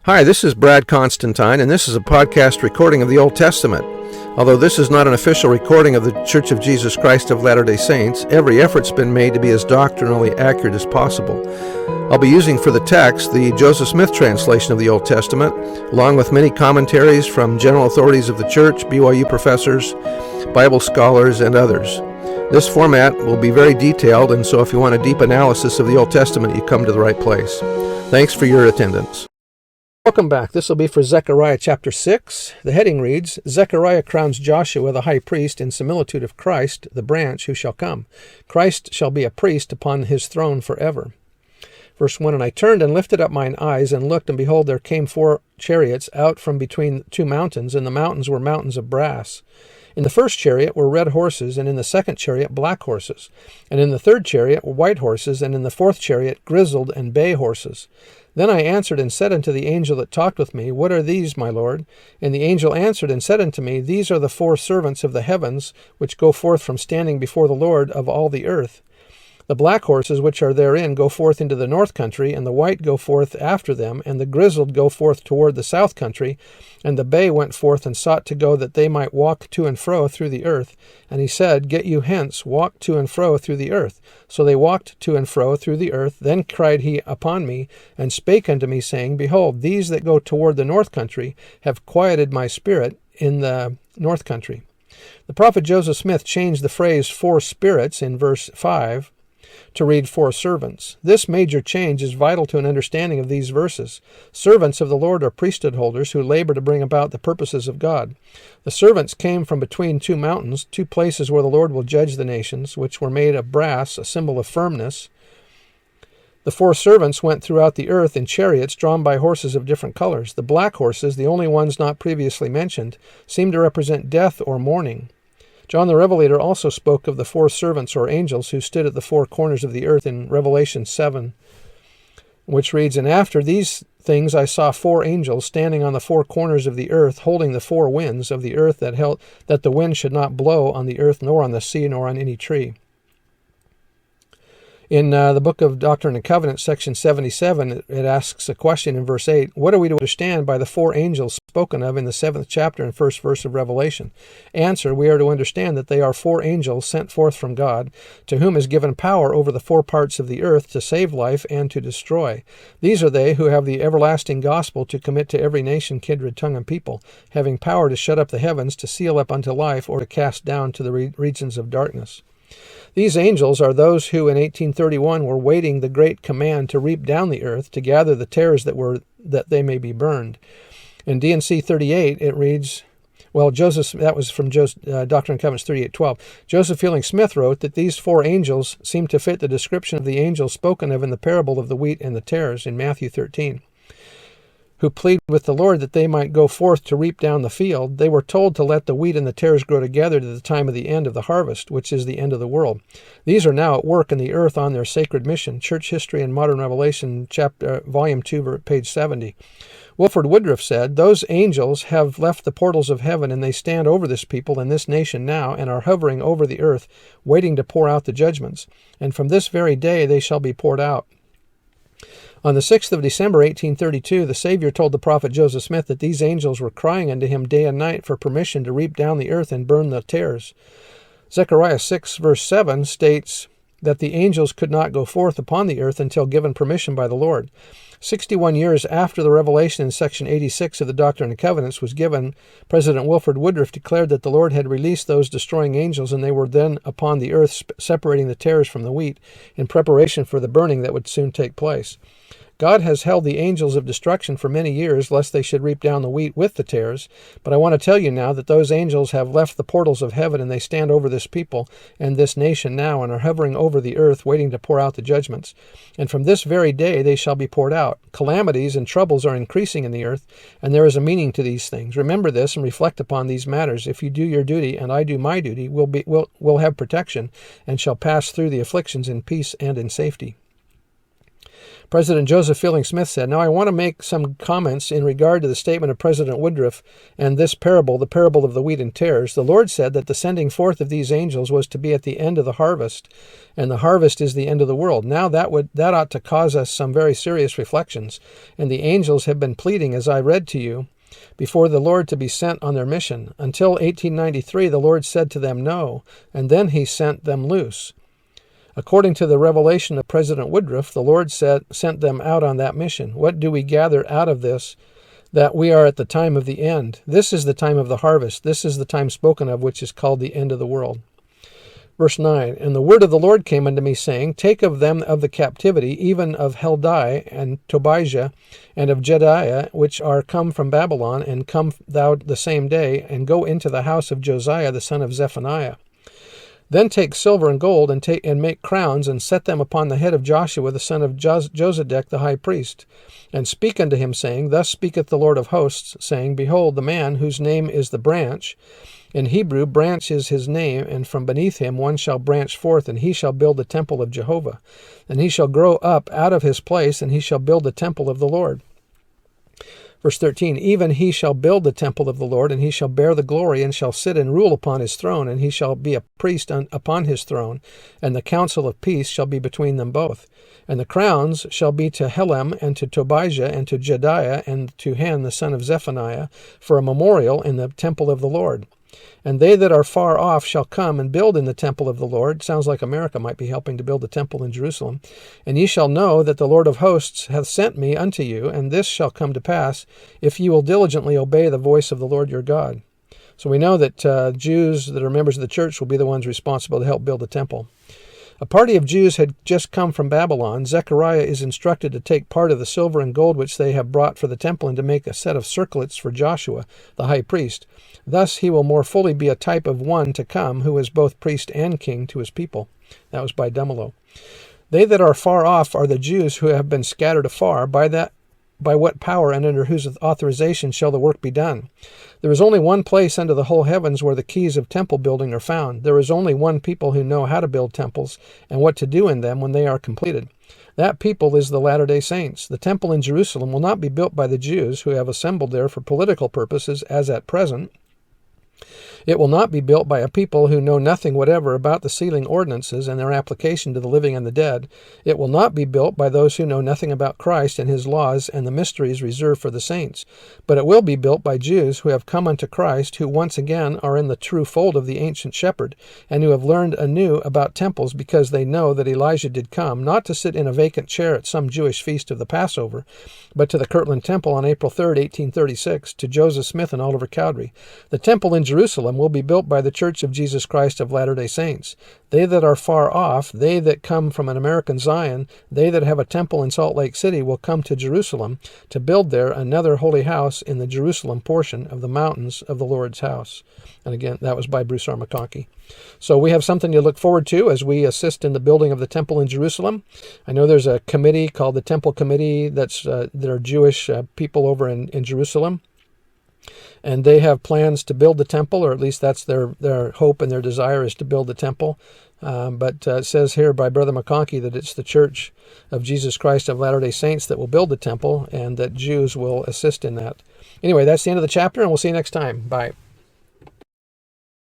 Hi, this is Brad Constantine, and this is a podcast recording of the Old Testament. Although this is not an official recording of the Church of Jesus Christ of Latter-day Saints, every effort's been made to be as doctrinally accurate as possible. I'll be using for the text the Joseph Smith translation of the Old Testament, along with many commentaries from general authorities of the Church, BYU professors, Bible scholars, and others. This format will be very detailed, and so if you want a deep analysis of the Old Testament, you come to the right place. Thanks for your attendance. Welcome back. This will be for Zechariah chapter 6. The heading reads, Zechariah crowns Joshua the high priest in similitude of Christ, the branch who shall come. Christ shall be a priest upon his throne forever. Verse 1, And I turned and lifted up mine eyes and looked, and behold, there came 4 chariots out from between 2 mountains, and the mountains were mountains of brass. In the first chariot were red horses, and in the second chariot black horses. And in the third chariot were white horses, and in the fourth chariot grizzled and bay horses. Then I answered and said unto the angel that talked with me, What are these, my Lord? And the angel answered and said unto me, These are the 4 servants of the heavens, which go forth from standing before the Lord of all the earth. The black horses which are therein go forth into the north country, and the white go forth after them, and the grizzled go forth toward the south country. And the bay went forth and sought to go that they might walk to and fro through the earth. And he said, Get you hence, walk to and fro through the earth. So they walked to and fro through the earth. Then cried he upon me, and spake unto me, saying, Behold, these that go toward the north country have quieted my spirit in the north country. The prophet Joseph Smith changed the phrase 4 spirits in verse 5 to read 4 servants. This major change is vital to an understanding of these verses. Servants of the Lord are priesthood holders who labor to bring about the purposes of God. The servants came from between 2 mountains, 2 places where the Lord will judge the nations, which were made of brass, a symbol of firmness. The 4 servants went throughout the earth in chariots drawn by horses of different colors. The black horses, the only ones not previously mentioned, seem to represent death or mourning. John the Revelator also spoke of the 4 servants or angels who stood at the 4 corners of the earth in Revelation 7, which reads, And after these things I saw 4 angels standing on the 4 corners of the earth, holding the 4 winds of the earth that the wind should not blow on the earth, nor on the sea, nor on any tree. In the book of Doctrine and Covenants, section 77, it asks a question in verse 8, What are we to understand by the 4 angels spoken of in the 7th chapter and 1st verse of Revelation? Answer, we are to understand that they are 4 angels sent forth from God, to whom is given power over the 4 parts of the earth to save life and to destroy. These are they who have the everlasting gospel to commit to every nation, kindred, tongue, and people, having power to shut up the heavens, to seal up unto life, or to cast down to the regions of darkness. These angels are those who in 1831 were waiting the great command to reap down the earth, to gather the tares that they may be burned. In D&C 38, it reads, that was from Doctrine and Covenants 38:12. Joseph Fielding Smith wrote that these 4 angels seem to fit the description of the angels spoken of in the parable of the wheat and the tares in Matthew 13. Who plead with the Lord that they might go forth to reap down the field. They were told to let the wheat and the tares grow together to the time of the end of the harvest, which is the end of the world. These are now at work in the earth on their sacred mission. Church History and Modern Revelation, Volume 2, page 70. Wilford Woodruff said, Those angels have left the portals of heaven, and they stand over this people and this nation now, and are hovering over the earth, waiting to pour out the judgments. And from this very day they shall be poured out. On the 6th of December, 1832, the Savior told the prophet Joseph Smith that these angels were crying unto him day and night for permission to reap down the earth and burn the tares. Zechariah 6, verse 7 states that the angels could not go forth upon the earth until given permission by the Lord. 61 years after the revelation in section 86 of the Doctrine and Covenants was given, President Wilford Woodruff declared that the Lord had released those destroying angels, and they were then upon the earth separating the tares from the wheat in preparation for the burning that would soon take place. God has held the angels of destruction for many years, lest they should reap down the wheat with the tares. But I want to tell you now that those angels have left the portals of heaven, and they stand over this people and this nation now, and are hovering over the earth, waiting to pour out the judgments. And from this very day they shall be poured out. Calamities and troubles are increasing in the earth, and there is a meaning to these things. Remember this and reflect upon these matters. If you do your duty, and I do my duty, we'll have protection, and shall pass through the afflictions in peace and in safety. President Joseph Fielding Smith said, "Now I want to make some comments in regard to the statement of President Woodruff and this parable, the parable of the wheat and tares. The Lord said that the sending forth of these angels was to be at the end of the harvest, and the harvest is the end of the world. Now that ought to cause us some very serious reflections, and the angels have been pleading, as I read to you, before the Lord to be sent on their mission. Until 1893, the Lord said to them no, and then he sent them loose. According to the revelation of President Woodruff, the Lord sent them out on that mission. What do we gather out of this? That we are at the time of the end. This is the time of the harvest. This is the time spoken of, which is called the end of the world." Verse 9, "And the word of the Lord came unto me, saying, Take of them of the captivity, even of Heldai and Tobijah, and of Jedaiah, which are come from Babylon, and come thou the same day, and go into the house of Josiah the son of Zephaniah. Then take silver and gold, and make crowns, and set them upon the head of Joshua the son of Josedech the high priest, and speak unto him, saying, Thus speaketh the Lord of hosts, saying, Behold, the man whose name is the branch, in Hebrew, branch is his name, and from beneath him one shall branch forth, and he shall build the temple of Jehovah. And he shall grow up out of his place, and he shall build the temple of the Lord." Verse 13, "Even he shall build the temple of the Lord, and he shall bear the glory, and shall sit and rule upon his throne, and he shall be a priest upon his throne, and the council of peace shall be between them both. And the crowns shall be to Helem, and to Tobijah, and to Jedaiah, and to Han the son of Zephaniah, for a memorial in the temple of the Lord. And they that are far off shall come and build in the temple of the Lord." Sounds like America might be helping to build the temple in Jerusalem. "And ye shall know that the Lord of hosts hath sent me unto you, and this shall come to pass, if ye will diligently obey the voice of the Lord your God." So we know that Jews that are members of the church will be the ones responsible to help build the temple. A party of Jews had just come from Babylon. Zechariah is instructed to take part of the silver and gold which they have brought for the temple, and to make a set of circlets for Joshua, the high priest. Thus he will more fully be a type of one to come, who is both priest and king to his people. That was by Demelo. "They that are far off are the Jews who have been scattered afar. By what power and under whose authorization shall the work be done? There is only one place under the whole heavens where the keys of temple building are found. There is only one people who know how to build temples and what to do in them when they are completed. That people is the Latter-day Saints. The temple in Jerusalem will not be built by the Jews who have assembled there for political purposes as at present. It will not be built by a people who know nothing whatever about the sealing ordinances and their application to the living and the dead. It will not be built by those who know nothing about Christ and his laws and the mysteries reserved for the saints. But it will be built by Jews who have come unto Christ, who once again are in the true fold of the ancient shepherd, and who have learned anew about temples, because they know that Elijah did come, not to sit in a vacant chair at some Jewish feast of the Passover, but to the Kirtland Temple on April 3rd, 1836, to Joseph Smith and Oliver Cowdery. The temple in Jerusalem will be built by the Church of Jesus Christ of Latter-day Saints. They that are far off, they that come from an American Zion, they that have a temple in Salt Lake City will come to Jerusalem to build there another holy house in the Jerusalem portion of the mountains of the Lord's house. And again, that was by Bruce R. McConkie. So we have something to look forward to as we assist in the building of the temple in Jerusalem. I know there's a committee called the Temple Committee that are Jewish people over in Jerusalem. And they have plans to build the temple, or at least that's their hope and their desire is to build the temple. But it says here by Brother McConkie that it's the Church of Jesus Christ of Latter-day Saints that will build the temple, and that Jews will assist in that. Anyway, that's the end of the chapter, and we'll see you next time. Bye.